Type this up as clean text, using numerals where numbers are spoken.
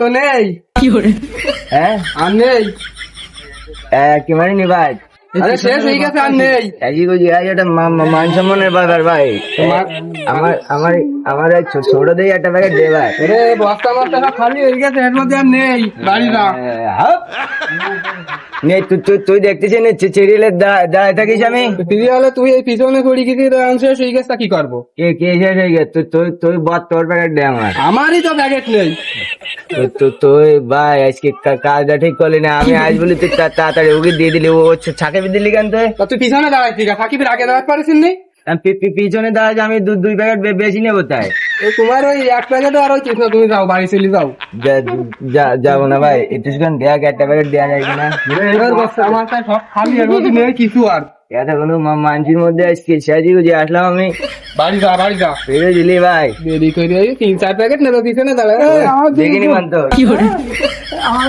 তো নেই। হ্যাঁ আর নেই। কি মানে নি ভাই? আরে শেষ হয়ে গেছে, আর নেই। একই বুঝি এটা মান সম্মানের ব্যাপার ভাই। আমার আমার আমার এই ছোট দিয়ে একটা প্যাকেট দে ভাই। ওরে বস্তা মস্তা সব খালি হয়ে গেছে, এর মধ্যে আর নেই। বাড়ি যা। হাপ। নে তুই তুই তুই দেখতেছিস না সিরিয়ালে দাঁড়ায় থাকিস আমি সিরিয়ালে তুই এই পিছনে ঘুরি গেছি, শেষ হয়ে গেছে, তা কি করবো? কে কে শেষ হয়ে গেছে তুই তুই তুই বল তোর প্যাকেট দে আমার আমারই তো প্যাকেট নেই। তুই ভাই আজকে কাজটা ঠিক করলি না আমি আজ বলি তুই তাড়াতাড়ি ওকে দিয়ে দিলি ও ছাকে দিলি কেন তুই তা তুই পিছনে দাঁড়াইছি, সাকিবের আগে দাঁড়াতে পারিস নি? আমি পিছনে দাঁড়াচ্ছি আমি দুই প্যাকেট বেশি নেবো তাই তোমার ওই এক প্যাকেট আর ওই কৃষ্ণ, তুমি যাও, বাড়ি চলে যাও। যাবো না ভাই একটু দেখ একটা প্যাকেট দেওয়া যায় কিনা এবার বস্তা মস্তা সব খালি, এর মধ্যে নেই কিছু আর। এটা কোনো মানসির মধ্যে আজকে সাজি গুজি আসলাম আমি বাড়ি যা, বাড়ি যা। ফিরে দিলি ভাই দেরি করে এই 3-4 প্যাকেট নেবে পিছনে দাঁড়ায়। দেখিনি মানতো আমার